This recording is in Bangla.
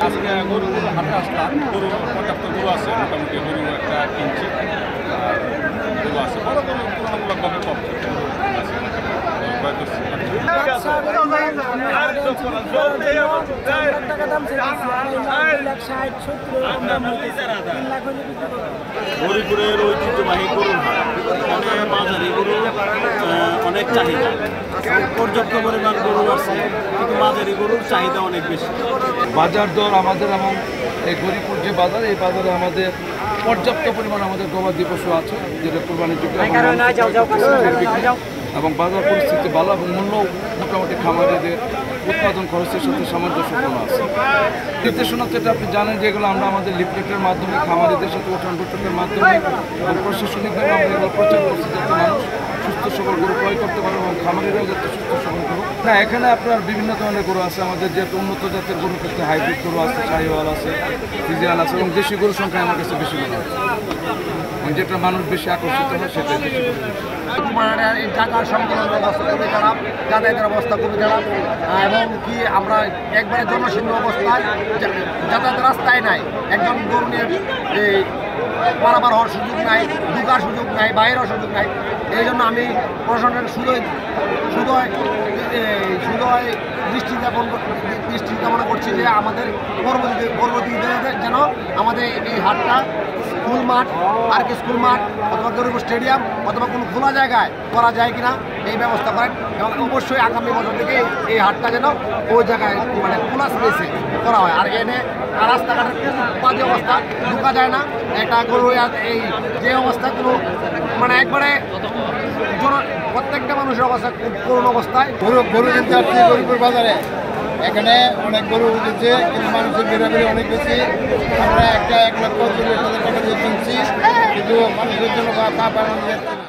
আজকে গরু হাটে আসলাম। গরু পর্যাপ্ত গরু আছে, মোটামুটি গরু একটা কিনছি। আর গরু আছে বড় গরু তুলনামূলকভাবে কম হরিপুরের ঐতিহ্যবাহী গরুর হাট। এখানে বাজারে গরু অনেক চাহিদা, পর্যাপ্ত পরিমাণ গরু আছে, কিন্তু বাজারে গরুর চাহিদা অনেক বেশি। বাজার দর আমাদের এবং এই গরিপুর যে বাজার, এই বাজারে আমাদের পর্যাপ্ত পরিমাণ আমাদের গবাদি পশু আছে, যেটা কোরবানির যোগ্য এবং বাজার পরিস্থিতি ভালো এবং মূল্য মোটামুটি খামারিদের উৎপাদন খরচের সাথে সামঞ্জস্যপূর্ণ আছে। নির্দেশনা তো এটা আপনি জানেন, যেগুলো আমরা আমাদের লিফলেটের মাধ্যমে খামারিদের সাথে উঠান বৈঠকের মাধ্যমে এবং প্রশাসনিকভাবে আমরা এগুলো প্রচার করছি, যাতে মানুষ সুস্থ সবল গরু ক্রয় করতে পারে এবং খামারিরাও যাতে সুস্থ সবল গরু। হ্যাঁ, এখানে আপনার বিভিন্ন ধরনের গরু আছে। আমাদের যেহেতু উন্নত জাতের গরুর ক্ষেত্রে হাইব্রিড গরু আছে, শাহিওয়াল আছে, ফ্রিজিয়ান আছে এবং দেশি গরুর সংখ্যা আমার কাছে বেশি গরু আছে, যেটা মানুষ বেশি আকর্ষিত হয় সেটাই বেশি। ঢাকার সংকলন অবস্থা খুবই খারাপ, যাতায়াতের অবস্থা খুবই খারাপ এবং কি আমরা একবারে জনশূন্য অবস্থায়, যাতায়াতের রাস্তায় নাই। একজন গরু নিয়ে পারাপার হওয়ার সুযোগ নাই, ঢুকার সুযোগ নাই, বাইরের সুযোগ নাই। এই জন্য আমি প্রশাসনের শুধুই দৃষ্টি কামনা করছি যে আমাদের পরবর্তী যেন আমাদের এই হাটটা স্কুল মাঠ, আর কি স্কুল মাঠ অথবা গরিব স্টেডিয়াম অথবা কোনো খোলা জায়গায় করা যায় কিনা এই ব্যবস্থা করেন এবং অবশ্যই আগামী বছর থেকে এই হাটটা যেন ওই জায়গায় মানে খোলা স্পেসে করা হয়। আর এনে রাস্তাঘাটের বাজে অবস্থা, ঢোকা যায় না। একটা গরু এই যে অবস্থা কোনো মানে একবারে প্রত্যেকটা মানুষের অবস্থা করুণ অবস্থায়। গরু কিনতে আসছি গরিপুর বাজারে, এখানে অনেক গরু উঠেছে, কিন্তু মানুষের বেরাবেরি অনেক বেশি। আমরা একটা 1,40,000 টাকা দিয়ে কিনছি, কিন্তু মানুষের জন্য পা বানানো যাচ্ছে না।